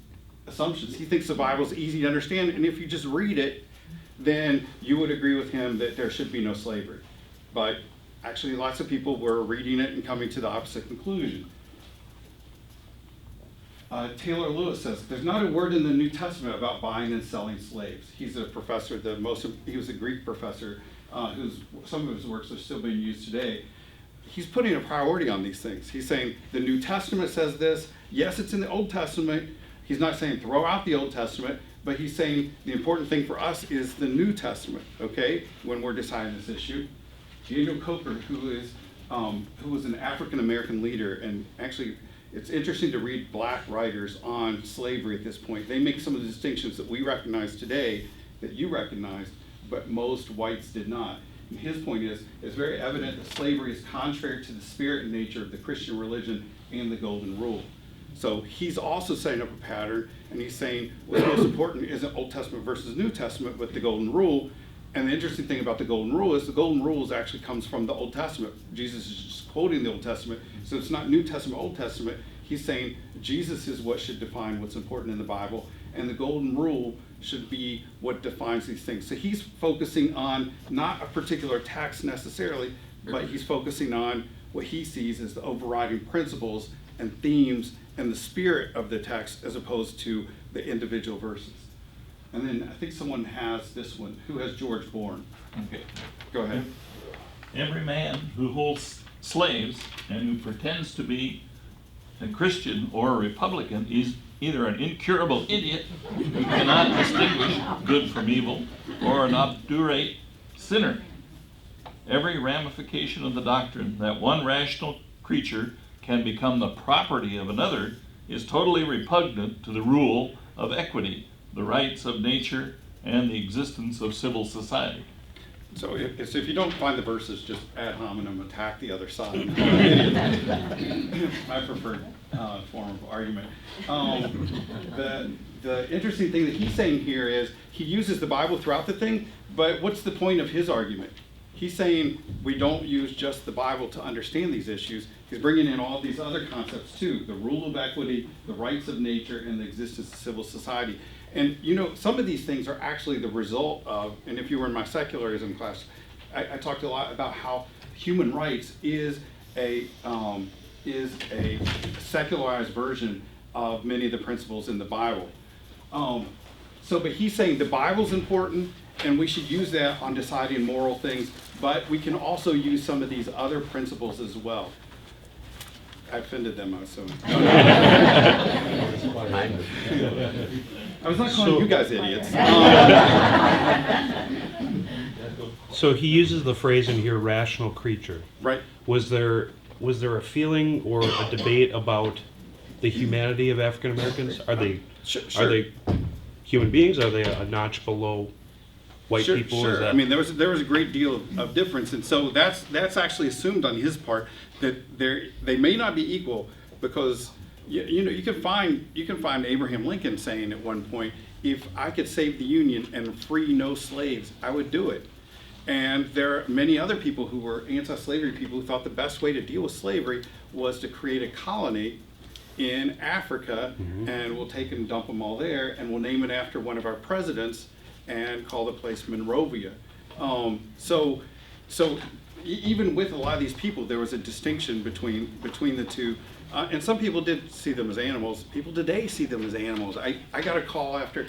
assumptions. He thinks the Bible is easy to understand, and if you just read it, then you would agree with him that there should be no slavery. But actually, lots of people were reading it and coming to the opposite conclusion. Taylor Lewis says, there's not a word in the New Testament about buying and selling slaves. He's a professor, he was a Greek professor, some of his works are still being used today. He's putting a priority on these things. He's saying the New Testament says this. Yes, it's in the Old Testament. He's not saying throw out the Old Testament, but he's saying the important thing for us is the New Testament, okay, when we're deciding this issue. Daniel Coker, who was an African-American leader, and actually it's interesting to read black writers on slavery at this point. They make some of the distinctions that we recognize today, that you recognized, but most whites did not. And his point is, it's very evident that slavery is contrary to the spirit and nature of the Christian religion and the Golden Rule. So he's also setting up a pattern, and he's saying what's most important isn't Old Testament versus New Testament, but the Golden Rule. And the interesting thing about the Golden Rule is the Golden Rule actually comes from the Old Testament. Jesus is just quoting the Old Testament, so it's not New Testament, Old Testament. He's saying Jesus is what should define what's important in the Bible, and the Golden Rule should be what defines these things. So he's focusing on not a particular text necessarily, but he's focusing on what he sees as the overriding principles and themes and the spirit of the text as opposed to the individual verses. And then I think someone has this one. Who has George Bourne? Okay. Go ahead. Every man who holds slaves and who pretends to be a Christian or a Republican is either an incurable idiot who cannot distinguish good from evil, or an obdurate sinner. Every ramification of the doctrine that one rational creature can become the property of another is totally repugnant to the rule of equity, the rights of nature, and the existence of civil society. So if you don't find the verses, just ad hominem attack the other side. My preferred form of argument. The interesting thing that he's saying here is he uses the Bible throughout the thing, but what's the point of his argument? He's saying we don't use just the Bible to understand these issues. He's bringing in all these other concepts too, the rule of equity, the rights of nature, and the existence of civil society. And you know, some of these things are actually the result of, and if you were in my secularism class, I talked a lot about how human rights is a secularized version of many of the principles in the Bible. But he's saying the Bible's important, and we should use that on deciding moral things, but we can also use some of these other principles as well. I offended them, I assume. I was not calling you guys idiots. So he uses the phrase in here, rational creature. Right. Was there a feeling or a debate about the humanity of African Americans? Are they Sure. are they human beings? Are they a notch below white people? Sure. Is that... I mean, there was a great deal of difference, and so that's actually assumed on his part that they may not be equal, because you know you can find Abraham Lincoln saying at one point, if I could save the Union and free no slaves, I would do it. And there are many other people who were anti-slavery people who thought the best way to deal with slavery was to create a colony in Africa, and we'll take and dump them all there, and we'll name it after one of our presidents and call the place Monrovia. So even with a lot of these people, there was a distinction between the two. And some people did see them as animals. People today see them as animals. I got a call after,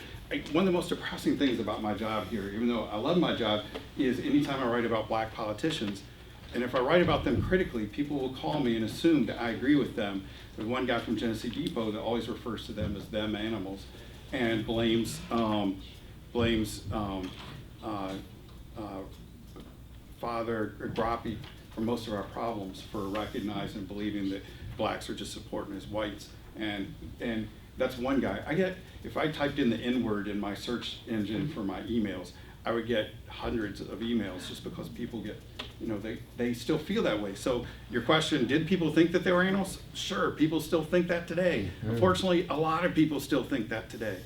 one of the most depressing things about my job here, even though I love my job, is anytime I write about black politicians, and if I write about them critically, people will call me and assume that I agree with them. There's one guy from Genesee Depot that always refers to them as them animals, and blames Father Grappy for most of our problems, for recognizing and believing that blacks are just supporting as whites. And That's one guy. If I typed in the N-word in my search engine for my emails, I would get hundreds of emails just because people get, they still feel that way. So your question, did people think that they were animals? Sure, people still think that today. Unfortunately, a lot of people still think that today.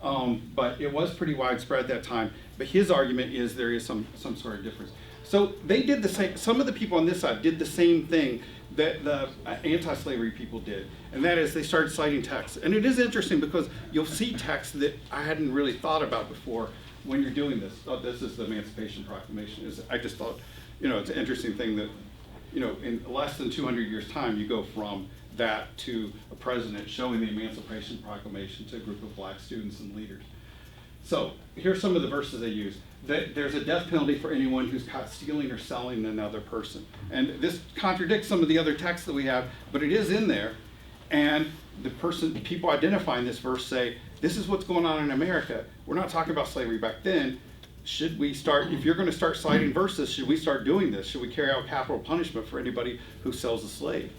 But it was pretty widespread at that time. But his argument is there is some sort of difference. So they did the same, some of the people on this side did the same thing that the anti-slavery people did, and that is they started citing texts. And it is interesting because you'll see texts that I hadn't really thought about before when you're doing this. Oh, this is the Emancipation Proclamation. I just thought, it's an interesting thing that, in less than 200 years' time, you go from that to a president showing the Emancipation Proclamation to a group of black students and leaders. So here's some of the verses they use. There's a death penalty for anyone who's caught stealing or selling another person. And this contradicts some of the other texts that we have, but it is in there. And people identifying this verse say, this is what's going on in America. We're not talking about slavery back then. Should we start, if you're going to start citing verses, should we start doing this? Should we carry out capital punishment for anybody who sells a slave?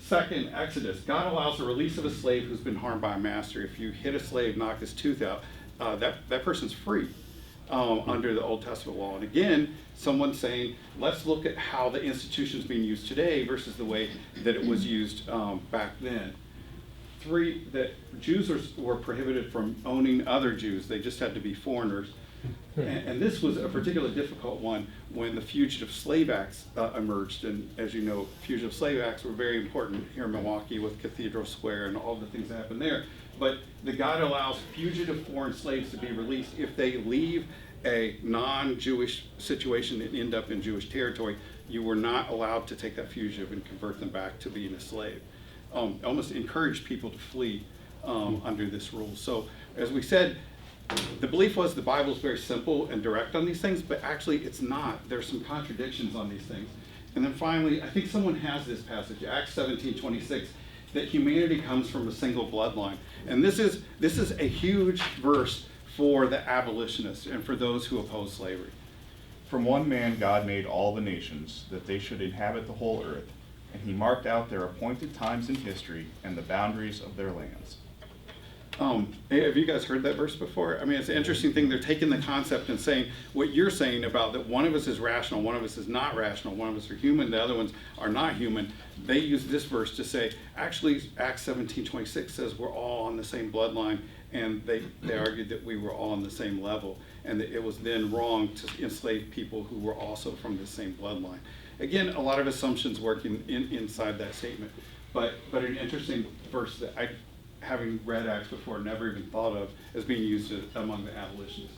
Second, Exodus. God allows the release of a slave who's been harmed by a master. If you hit a slave, knock his tooth out, that person's free under the Old Testament law. And again, someone saying, let's look at how the institution's being used today versus the way that it was used back then. 3, that Jews were prohibited from owning other Jews. They just had to be foreigners. And this was a particularly difficult one when the Fugitive Slave Acts emerged. And as you know, Fugitive Slave Acts were very important here in Milwaukee with Cathedral Square and all the things that happened there. But the God allows fugitive foreign slaves to be released if they leave a non-Jewish situation and end up in Jewish territory. You were not allowed to take that fugitive and convert them back to being a slave. Almost encouraged people to flee under this rule. So as we said, the belief was the Bible is very simple and direct on these things, but actually it's not. There's some contradictions on these things. And then finally, I think someone has this passage, Acts 17:26, that humanity comes from a single bloodline. And this is a huge verse for the abolitionists and for those who oppose slavery. From one man God made all the nations, that they should inhabit the whole earth, and he marked out their appointed times in history and the boundaries of their lands. Have you guys heard that verse before? I mean, it's an interesting thing. They're taking the concept and saying what you're saying about that one of us is rational, one of us is not rational, one of us are human, the other ones are not human. They use this verse to say, actually, Acts 17:26 says we're all on the same bloodline, and they argued that we were all on the same level, and that it was then wrong to enslave people who were also from the same bloodline. Again, a lot of assumptions working inside that statement, but an interesting verse that I, having read Acts before, never even thought of as being used among the abolitionists.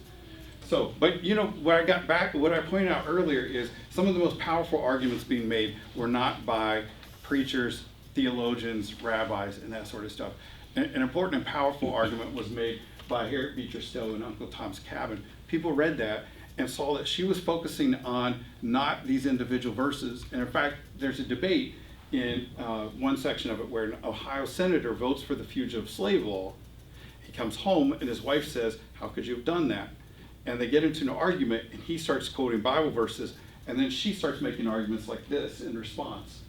So, but what I pointed out earlier is some of the most powerful arguments being made were not by preachers, theologians, rabbis, and that sort of stuff. An important and powerful argument was made by Harriet Beecher Stowe in Uncle Tom's Cabin. People read that and saw that she was focusing on not these individual verses. And in fact, there's a debate in one section of it where an Ohio senator votes for the fugitive slave law. He comes home and his wife says, how could you have done that? And they get into an argument and he starts quoting Bible verses, and then she starts making arguments like this in response.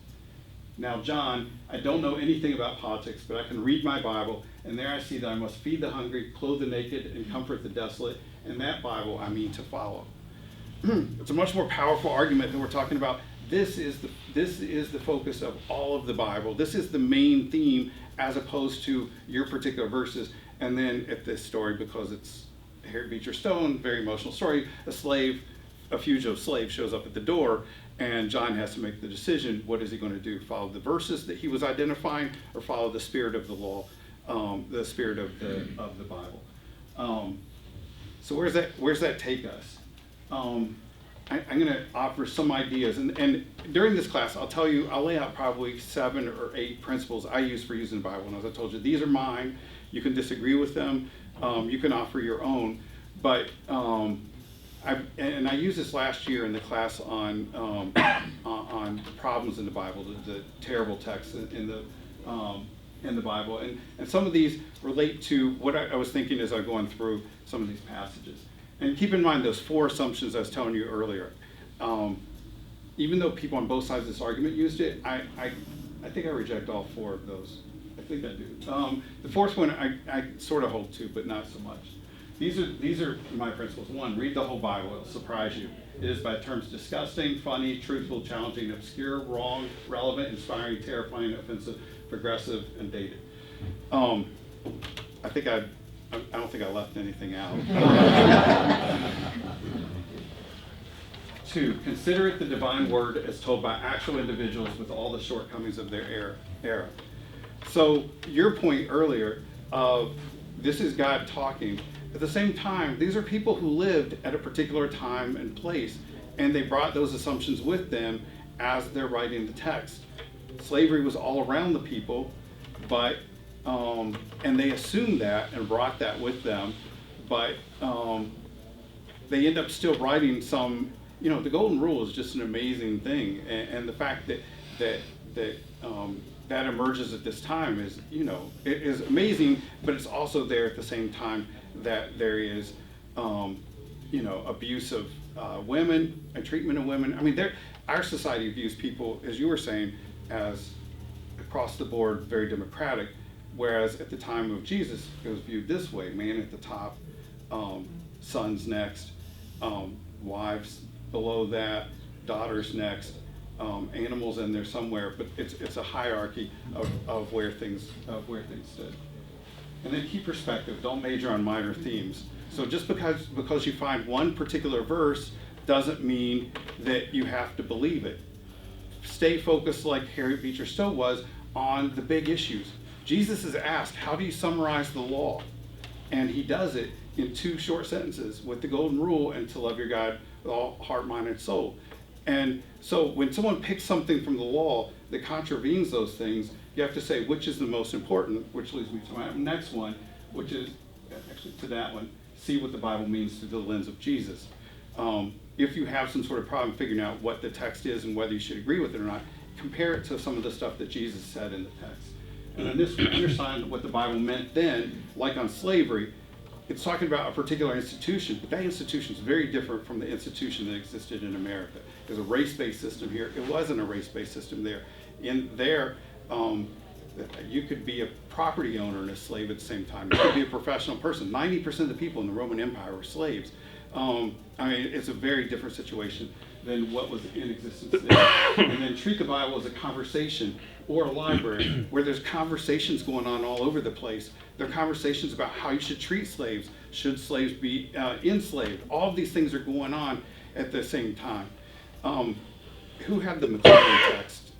Now, John, I don't know anything about politics, but I can read my Bible, and there I see that I must feed the hungry, clothe the naked, and comfort the desolate, and that Bible I mean to follow. It's a much more powerful argument than we're talking about. This is the focus of all of the Bible. This is the main theme as opposed to your particular verses. And then at this story, because it's Harriet Beecher Stowe, very emotional story, a fugitive slave shows up at the door, and John has to make the decision, what is he going to do? Follow the verses that he was identifying, or follow the spirit of the law, the spirit of the Bible? So where's that take us? I'm going to offer some ideas, and during this class, I'll lay out probably 7 or 8 principles I use for using the Bible. And as I told you, these are mine. You can disagree with them. You can offer your own. But I used this last year in the class on problems in the Bible, the terrible texts in the Bible, and some of these relate to what I was thinking as I'm going through some of these passages. And keep in mind those 4 assumptions I was telling you earlier. Even though people on both sides of this argument used it, I think I reject all 4 of those I think I do. The fourth one I sort of hold to, but not so much. These are my principles. One, read the whole Bible. It'll surprise you. It is by terms disgusting, funny, truthful, challenging, obscure, wrong, relevant, inspiring, terrifying, offensive, progressive, and dated. I don't think I left anything out. 2, consider it the divine word as told by actual individuals with all the shortcomings of their era. So your point earlier of this is God talking, at the same time, these are people who lived at a particular time and place, and they brought those assumptions with them as they're writing the text. Slavery was all around the people, but and they assumed that and brought that with them, but they end up still writing some. The golden rule is just an amazing thing, and the fact that emerges at this time is, it is amazing, but it's also there at the same time that there is, abuse of women and treatment of women. I mean, our society views people, as you were saying, as across the board very democratic, whereas at the time of Jesus, it was viewed this way: man at the top, sons next, wives below that, daughters next, animals in there somewhere, but it's a hierarchy of where things stood. And then keep perspective. Don't major on minor themes. So just because you find one particular verse doesn't mean that you have to believe it. Stay focused, like Harriet Beecher Stowe was, on the big issues. Jesus is asked, how do you summarize the law? And he does it in 2 short sentences, with the golden rule and to love your God with all heart, mind, and soul. And so when someone picks something from the law that contravenes those things, you have to say which is the most important, which leads me to my next one, which is actually to that one: see what the Bible means through the lens of Jesus. If you have some sort of problem figuring out what the text is and whether you should agree with it or not, compare it to some of the stuff that Jesus said in the text. And then this, understand what the Bible meant then, like on slavery. It's talking about a particular institution, but that institution is very different from the institution that existed in America. There's a race-based system here. It wasn't a race-based system there. In there, you could be a property owner and a slave at the same time. You could be a professional person. 90% of the people in the Roman Empire were slaves. It's a very different situation than what was in existence there. And then treat the Bible as a conversation or a library where there's conversations going on all over the place. There are conversations about how you should treat slaves. Should slaves be enslaved? All of these things are going on at the same time. Who had the material text?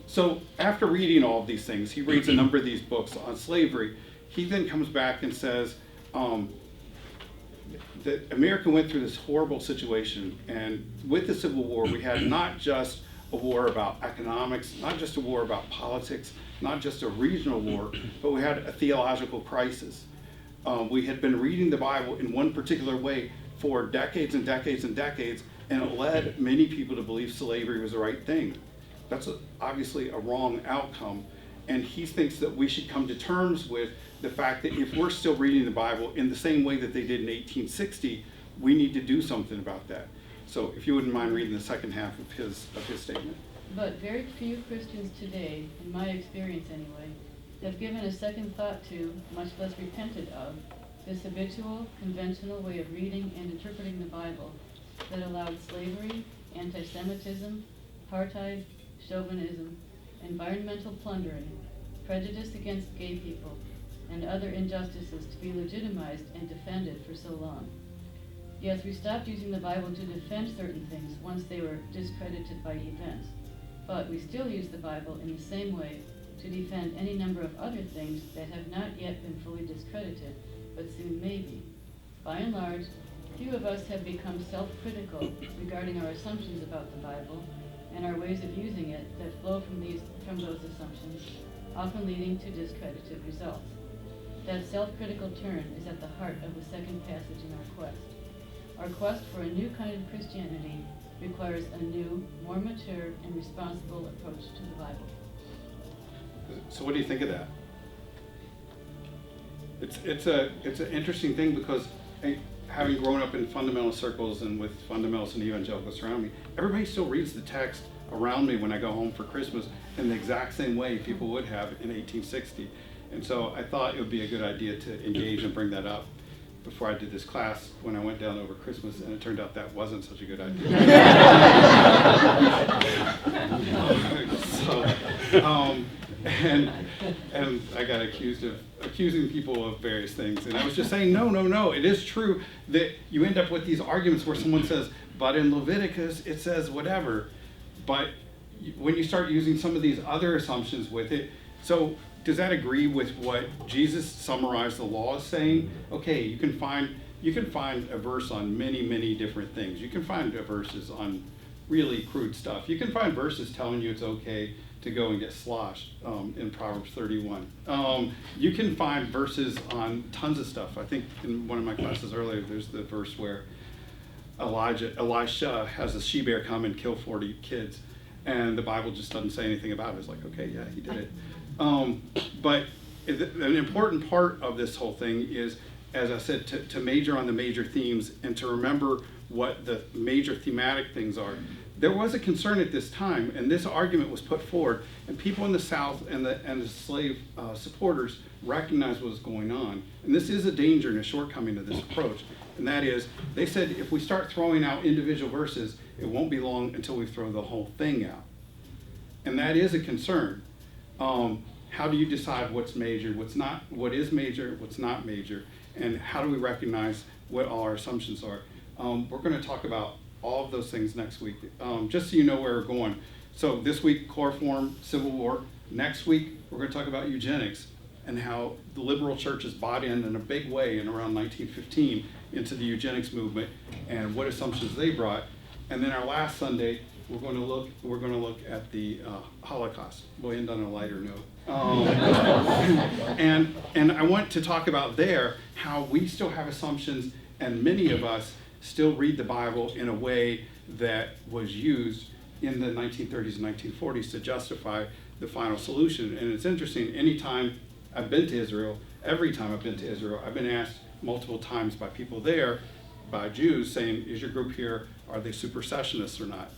So after reading all of these things, he reads a number of these books on slavery. He then comes back and says that America went through this horrible situation, and with the Civil War, we had not just a war about economics, not just a war about politics, not just a regional war, but we had a theological crisis. We had been reading the Bible in one particular way for decades and decades and decades, and it led many people to believe slavery was the right thing. That's obviously a wrong outcome, and he thinks that we should come to terms with the fact that if we're still reading the Bible in the same way that they did in 1860, we need to do something about that. So if you wouldn't mind reading the second half of his statement. But very few Christians today, in my experience anyway, have given a second thought to, much less repented of, this habitual, conventional way of reading and interpreting the Bible that allowed slavery, anti-Semitism, apartheid, chauvinism, environmental plundering, prejudice against gay people, and other injustices to be legitimized and defended for so long. Yes, we stopped using the Bible to defend certain things once they were discredited by events, but we still use the Bible in the same way to defend any number of other things that have not yet been fully discredited, but soon may be. By and large, few of us have become self-critical regarding our assumptions about the Bible and our ways of using it that flow from those assumptions, often leading to discredited results. That self-critical turn is at the heart of the second passage in our quest. Our quest for a new kind of Christianity requires a new, more mature, and responsible approach to the Bible. So what do you think of that? It's an interesting thing because having grown up in fundamental circles and with fundamentalists and evangelicals around me, everybody still reads the text around me when I go home for Christmas in the exact same way people would have in 1860. And so I thought it would be a good idea to engage and bring that up before I did this class when I went down over Christmas, and it turned out that wasn't such a good idea. And I got accused of accusing people of various things, and I was just saying, no, it is true that you end up with these arguments where someone says, but in Leviticus it says whatever, but when you start using some of these other assumptions with it, so does that agree with what Jesus summarized the law as saying? Okay, you can find a verse on many different things. You can find verses on really crude stuff. You can find verses telling you it's okay to go and get sloshed in Proverbs 31. You can find verses on tons of stuff. I think in one of my classes earlier, there's the verse where Elisha has a she-bear come and kill 40 kids, and the Bible just doesn't say anything about it. It's like, okay, yeah, he did it. But an important part of this whole thing is, as I said, to major on the major themes and to remember what the major thematic things are. There was a concern at this time, and this argument was put forward, and people in the South and the slave supporters recognized what was going on. And this is a danger and a shortcoming of this approach, and that is, they said if we start throwing out individual verses, it won't be long until we throw the whole thing out. And that is a concern. How do you decide what's major, what's not, what is major, what's not major, and how do we recognize what all our assumptions are? We're going to talk about all of those things next week, just so you know where we're going. So this week, chloroform, Civil War. Next week, we're going to talk about eugenics and how the liberal churches bought in a big way in around 1915 into the eugenics movement and what assumptions they brought. And then our last Sunday, we're going to look at the Holocaust. We'll end on a lighter note. And I want to talk about there how we still have assumptions, and many of us still read the Bible in a way that was used in the 1930s and 1940s to justify the final solution. And it's interesting, anytime I've been to Israel, every time I've been to Israel, I've been asked multiple times by people there, by Jews, saying, is your group here, are they supersessionists or not?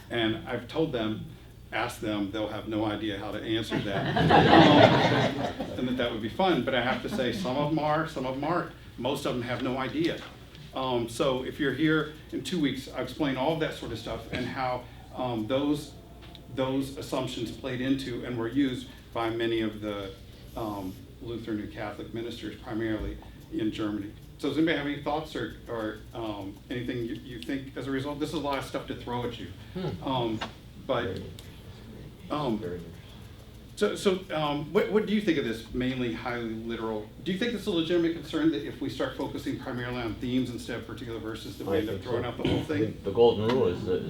And I've told them, ask them, they'll have no idea how to answer that. And that would be fun, but I have to say some of them are, some of them aren't. Most of them have no idea. So if you're here in 2 weeks, I'll explain all of that sort of stuff and how those assumptions played into and were used by many of the Lutheran and Catholic ministers, primarily in Germany. So does anybody have any thoughts or anything you think as a result? This is a lot of stuff to throw at you. What do you think of this mainly highly literal? Do you think it's a legitimate concern that if we start focusing primarily on themes instead of particular verses, that we end up throwing out the whole thing? The golden rule is a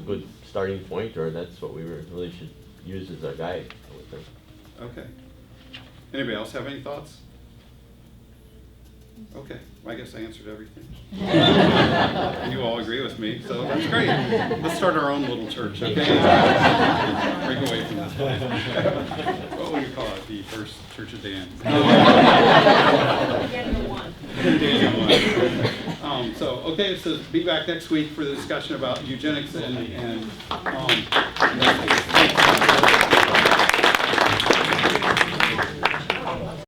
good starting point, or that's what we really should use as a guide, I would think. Okay. Anybody else have any thoughts? Okay, well, I guess I answered everything. You all agree with me, so that's great. Let's start our own little church, okay? Break away from this place. What would you call it? The First Church of Dan. Okay, so be back next week for the discussion about eugenics and